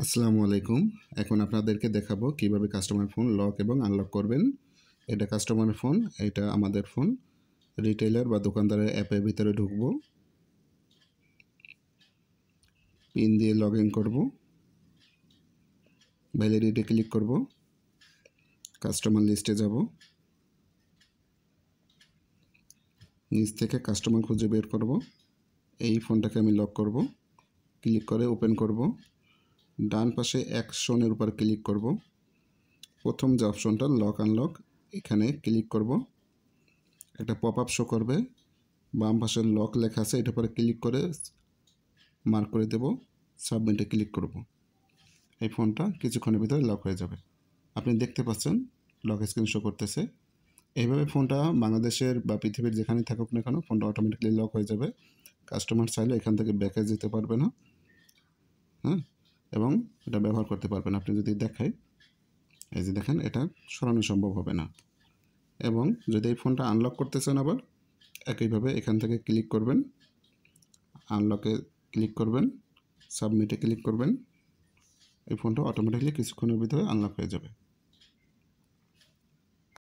আসসালামু আলাইকুম। এখন আপনাদেরকে দেখাবো কিভাবে কাস্টমার ফোন লক এবং আনলক করবেন। এটা কাস্টমারের ফোন, এটা আমাদের ফোন। রিটেইলার বা দোকানদারের অ্যাপের ভিতরে ঢুকবো। পিন দিয়ে লগ ইন করবো। ভ্যালিডিটি ক্লিক করব। কাস্টমার লিস্টে যাব। নিচ থেকে কাস্টমার খুঁজে বের করব। এই ফোনটাকে আমি লক করব। ক্লিক করে ওপেন করব। ডান পাশে অ্যাকশনের উপর ক্লিক করব। প্রথম যে অপশনটা লক আনলক, এখানে ক্লিক করব। একটা পপ আপ শো করবে, বাম পাশে লক লেখা আছে, এটার পরে ক্লিক করে মার্ক করে দেব, সাবমিটে ক্লিক করব। এই ফোনটা কিছুক্ষণের ভিতরে লক হয়ে যাবে। আপনি দেখতে পাচ্ছেন লক স্ক্রিন শো করতেছে। এইভাবে ফোনটা বাংলাদেশের বা পৃথিবীর যেখানে থাকুক না কেন ফোনটা অটোমেটিকলি লক হয়ে যাবে। কাস্টমার চাইলে এখান থেকে ব্যাকে যেতে পারবে না, হ্যাঁ, এবং এটা ব্যবহার করতে পারবেন। আপনি যদি দেখাই, এই যে দেখেন, এটা সরানো সম্ভব হবে না। এবং যদি এই ফোনটা আনলক করতে চান আবার একইভাবে এখান থেকে ক্লিক করবেন, আনলকে ক্লিক করবেন, সাবমিটে ক্লিক করবেন। এই ফোনটা অটোমেটিকলি কিছুক্ষণের ভিতরে আনলক হয়ে যাবে।